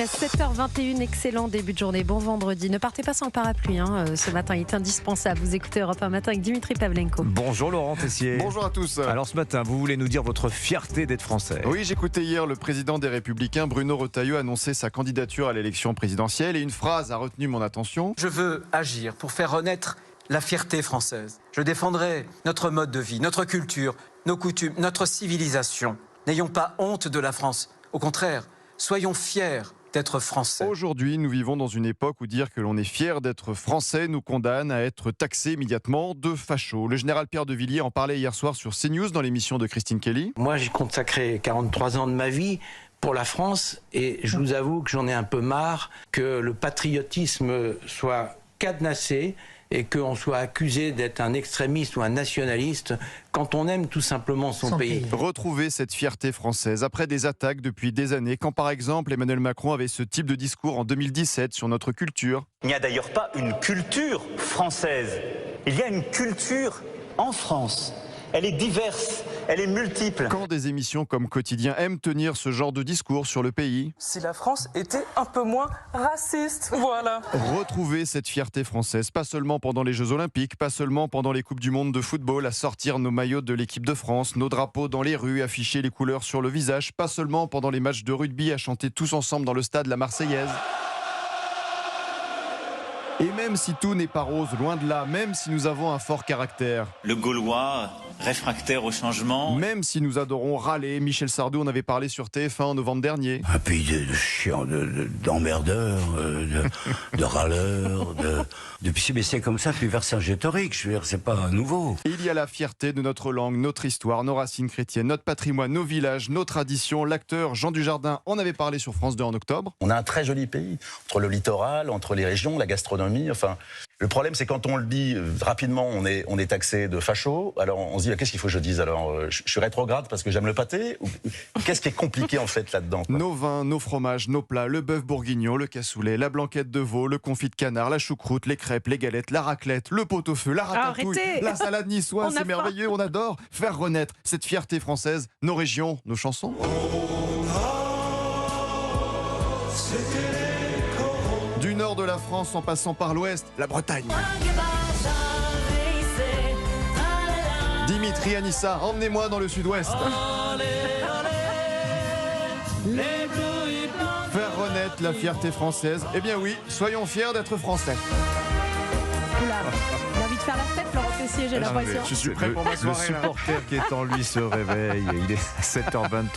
7h21, excellent début de journée, bon vendredi. Ne partez pas sans le parapluie ce matin, il est indispensable. Vous écoutez Europe 1 matin avec Dimitri Pavlenko. Bonjour Laurent Tessier. Bonjour à tous. Alors ce matin, vous voulez nous dire votre fierté d'être français. Oui, j'écoutais hier le président des Républicains, Bruno Retailleau, annoncer sa candidature à l'élection présidentielle et une phrase a retenu mon attention. Je veux agir pour faire renaître la fierté française. Je défendrai notre mode de vie, notre culture, nos coutumes, notre civilisation. N'ayons pas honte de la France. Au contraire, soyons fiers d'être français. Aujourd'hui, nous vivons dans une époque où dire que l'on est fier d'être français nous condamne à être taxé immédiatement de facho. Le général Pierre de Villiers en parlait hier soir sur CNews dans l'émission de Christine Kelly. Moi, j'ai consacré 43 ans de ma vie pour la France et je vous avoue que j'en ai un peu marre que le patriotisme soit cadenassé et qu'on soit accusé d'être un extrémiste ou un nationaliste quand on aime tout simplement son pays. Retrouver cette fierté française après des attaques depuis des années, quand par exemple Emmanuel Macron avait ce type de discours en 2017 sur notre culture. Il n'y a d'ailleurs pas une culture française, il y a une culture en France. Elle est diverse, elle est multiple. Quand des émissions comme Quotidien aiment tenir ce genre de discours sur le pays. Si la France était un peu moins raciste, voilà. Retrouver cette fierté française, pas seulement pendant les Jeux Olympiques, pas seulement pendant les Coupes du Monde de football, à sortir nos maillots de l'équipe de France, nos drapeaux dans les rues, afficher les couleurs sur le visage, pas seulement pendant les matchs de rugby, à chanter tous ensemble dans le stade la Marseillaise. Et même si tout n'est pas rose, loin de là, même si nous avons un fort caractère. Le Gaulois, réfractaire au changement. Même si nous adorons râler, Michel Sardou en avait parlé sur TF1 en novembre dernier. Un pays de chiants, d'emmerdeurs, de râleurs, mais c'est comme ça depuis Vercingétorix, je veux dire, c'est pas nouveau. Il y a la fierté de notre langue, notre histoire, nos racines chrétiennes, notre patrimoine, nos villages, nos traditions. L'acteur Jean Dujardin en avait parlé sur France 2 en octobre. On a un très joli pays, entre le littoral, entre les régions, la gastronomie. Enfin, le problème, c'est quand on le dit rapidement, on est taxé de facho. Alors on se dit, qu'est-ce qu'il faut que je dise? Alors, je suis rétrograde parce que j'aime le pâté? Qu'est-ce qui est compliqué en fait là-dedans, quoi? Nos vins, nos fromages, nos plats, le bœuf bourguignon, le cassoulet, la blanquette de veau, le confit de canard, la choucroute, les crêpes, les galettes, la raclette, le pot-au-feu, la ratatouille, la salade niçoise, c'est merveilleux, on adore faire renaître cette fierté française, nos régions, nos chansons. Du nord de la France en passant par l'ouest, la Bretagne. Dimitri, Anissa, emmenez-moi dans le sud-ouest. Faire renaître la fierté française. Eh bien oui, soyons fiers d'être français. Oula, il a envie de faire la fête, Laurent Tessier, j'ai l'impression. Je suis prêt pour ma soirée. Le supporter qui est en lui se réveille. Il est 7h23.